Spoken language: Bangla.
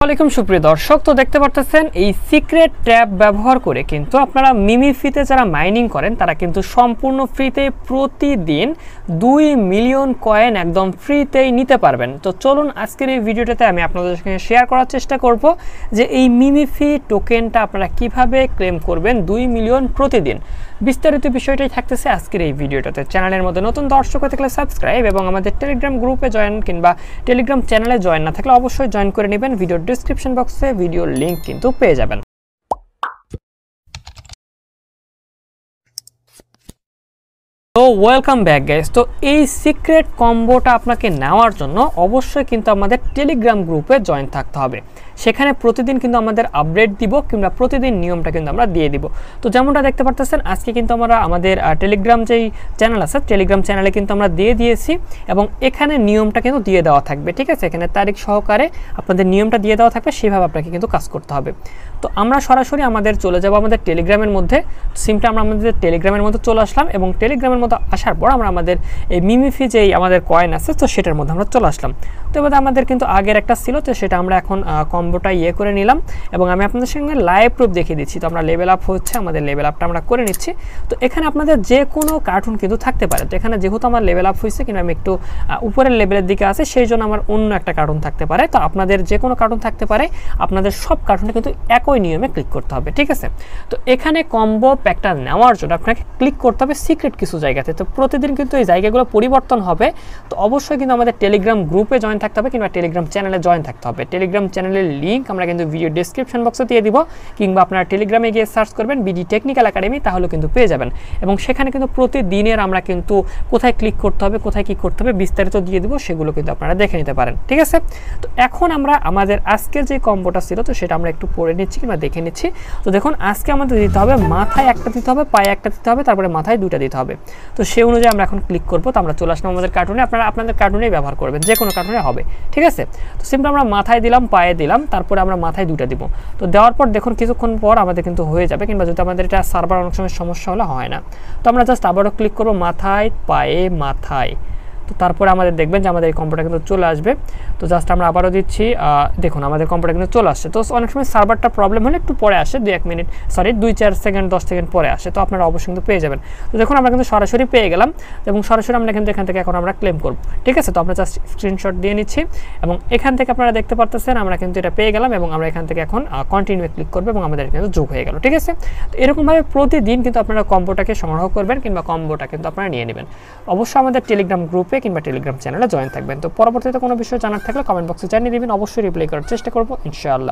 আসসালামু আলাইকুম সুপ্রিয় দর্শক, তো দেখতে পারতেছেন এই সিক্রেট ট্যাব ব্যবহার করে কিন্তু আপনারা মিমিফিতে যারা মাইনিং করেন তারা কিন্তু সম্পূর্ণ ফ্রিতে প্রতিদিন 2 মিলিয়ন কয়েন একদম ফ্রিতেই নিতে পারবেন। তো চলুন আজকের এই ভিডিওটাতে আমি আপনাদের সঙ্গে শেয়ার করার চেষ্টা করব যে এই মিমিফি টোকেনটা আপনারা কিভাবে ক্লেম করবেন 2 মিলিয়ন প্রতিদিন। বিস্তারিত বিষয়টাই থাকতেছে আজকের এই ভিডিওটাতে। চ্যানেলের মধ্যে নতুন দর্শক হয়ে থাকলে সাবস্ক্রাইব এবং আমাদের টেলিগ্রাম গ্রুপে জয়েন কিংবা টেলিগ্রাম চ্যানেলে জয়েন না থাকলে অবশ্যই জয়েন করে নেবেন। ভিডিওর ডিসক্রিপশন বক্সে ভিডিওর লিংক কিন্তু পেয়ে যাবেন। তো ওয়েলকাম ব্যাক গাইস। তো এই সিক্রেট কম্বোটা আপনাকে নেওয়ার জন্য অবশ্যই কিন্তু আমাদের টেলিগ্রাম গ্রুপে জয়েন থাকতে হবে। সেখানে প্রতিদিন কিন্তু আমাদের আপডেট দিব কিংবা প্রতিদিন নিয়মটা কিন্তু আমরা দিয়ে দিব। তো যেমনটা দেখতে পারতেছেন আজকে কিন্তু আমরা আমাদের টেলিগ্রাম যেই চ্যানেল আছে টেলিগ্রাম চ্যানেলে কিন্তু আমরা দিয়ে দিয়েছি এবং এখানে নিয়মটা কিন্তু দিয়ে দেওয়া থাকবে। ঠিক আছে, এখানে তারিখ সহকারে আপনাদের নিয়মটা দিয়ে দেওয়া থাকবে, সেভাবে আপনাকে কিন্তু কাজ করতে হবে। তো আমরা সরাসরি আমাদের চলে যাব আমাদের টেলিগ্রামের মধ্যে। সিম্পলি আমরা আমাদের টেলিগ্রামের মধ্যে চলে আসলাম এবং টেলিগ্রামের মধ্যে আসার পর আমরা আমাদের এই মিমিফি যেই আমাদের কয়েন আছে তো সেটার মধ্যে আমরা চলে আসলাম। তো এবার আমাদের কিন্তু আগের একটা ছিল, তো সেটা আমরা এখন কম্বোটা করে নিলাম এবং আমি আপনাদের সঙ্গে লাইভ প্রুফ দেখিয়ে দিচ্ছি। তো আমরা লেভেল আপ হচ্ছে, আমাদের লেভেল আপটা আমরা করে নিচ্ছি। তো এখানে আপনাদের যে কোনো কার্টুন কিন্তু থাকতে পারে। তো এখানে যেহেতু আমার লেভেল আপ হয়েছে কিংবা আমি একটু উপরের লেভেলের দিকে আছে, সেই জন্য আমার অন্য একটা কার্টুন থাকতে পারে। তো আপনাদের যে কোনো কার্টুন থাকতে পারে, আপনাদের সব কার্টুনে কিন্তু একই নিয়মে ক্লিক করতে হবে। ঠিক আছে, তো এখানে কম্বো প্যাকটা নেওয়ার জন্য আপনাকে ক্লিক করতে হবে সিক্রেট কিছু জায়গাতে। তো প্রতিদিন কিন্তু এই জায়গাগুলো পরিবর্তন হবে। তো অবশ্যই কিন্তু আমাদের টেলিগ্রাম গ্রুপে জয়েন থাকতে হবে কিংবা টেলিগ্রাম চ্যানেলে জয়েন থাকতে হবে। টেলিগ্রাম চ্যানেলের লিঙ্ক আমরা কিন্তু ভিডিও ডেসক্রিপশন বক্সে দিয়ে দিব কিংবা আপনারা টেলিগ্রামে গিয়ে সার্চ করবেন বিডি টেকনিক্যাল একাডেমি, তাহলে কিন্তু পেয়ে যাবেন। এবং সেখানে কিন্তু প্রতিদিনের আমরা কিন্তু কোথায় ক্লিক করতে হবে, কোথায় কী করতে হবে বিস্তারিত দিয়ে দিব, সেগুলো কিন্তু আপনারা দেখে নিতে পারেন। ঠিক আছে, তো এখন আমরা আমাদের আজকের যে কম্বোটা ছিল তো সেটা আমরা একটু পড়ে নিচ্ছি কিংবা দেখে নিচ্ছি। তো দেখুন আজকে আমাদের দিতে হবে মাথায় একটা দিতে হবে, পায়ে একটা দিতে হবে, তারপরে মাথায় দুইটা দিতে হবে। তো সেই অনুযায়ী আমরা এখন ক্লিক করবো। তো আমরা চলে আসলাম আমাদের কার্টুনে, আপনারা আপনাদের কার্টুনেই ব্যবহার করবেন, যে কোনো কার্টুনে হবে। ঠিক আছে, তো সিম্পলি আমরা মাথায় দিলাম, পায়ে দিলাম, তারপরে আমরা মাথায় দুইটা দিব। তো দেওয়ার পর দেখুন কিছুক্ষণ পর আমাদের কিন্তু হয়ে যাবে, কিংবা যদি আমাদের এটা সার্ভার অনেক সময় সমস্যা হলে হয় না। তো আমরা জাস্ট আবারও ক্লিক করবো মাথায়, পায়ে, মাথায়। তো তারপরে আমাদের দেখবেন যে আমাদের এই কম্পিউটার কিন্তু চলে আসবে। তো জাস্ট আমরা আবারও দিচ্ছি, দেখুন আমাদের কম্পিউটার কিন্তু চলে আসছে। তো অনেক সময় সার্ভারটা প্রবলেম হলে একটু পরে আসে, 2-1 মিনিট, সরি 2-4 সেকেন্ড 10 সেকেন্ড পরে আসে। তো আপনারা অবশ্যই কিন্তু পেয়ে যাবেন। তো দেখুন আমরা কিন্তু সরাসরি পেয়ে গেলাম এবং সরাসরি আমরা কিন্তু এখান থেকে এখন আমরা ক্লেম করব। ঠিক আছে, তো আমরা জাস্ট স্ক্রিনশট দিয়ে নিচ্ছি এবং এখান থেকে আপনারা দেখতে পারতেছেন আমরা কিন্তু এটা পেয়ে গেলাম এবং আমরা এখান থেকে এখন কন্টিনিউ ক্লিক করবো এবং আমাদের কিন্তু যোগ হয়ে গেল। ঠিক আছে, তো এরকমভাবে প্রতিদিন কিন্তু আপনারা কম্বোটাকে সংগ্রহ করবেন কিংবা কম্বোটা কিন্তু আপনারা নিয়ে নেবেন। অবশ্যই আমাদের টেলিগ্রাম গ্রুপে কিংবা টেলিগ্রাম চ্যানেলে জয়েন থাকবেন। তো পরবর্তীতে কোনো বিষয় জানার থাকলে কমেন্ট বক্সে জানিয়ে দিবেন, অবশ্যই রিপ্লাই করার চেষ্টা করবো ইনশাআল্লাহ।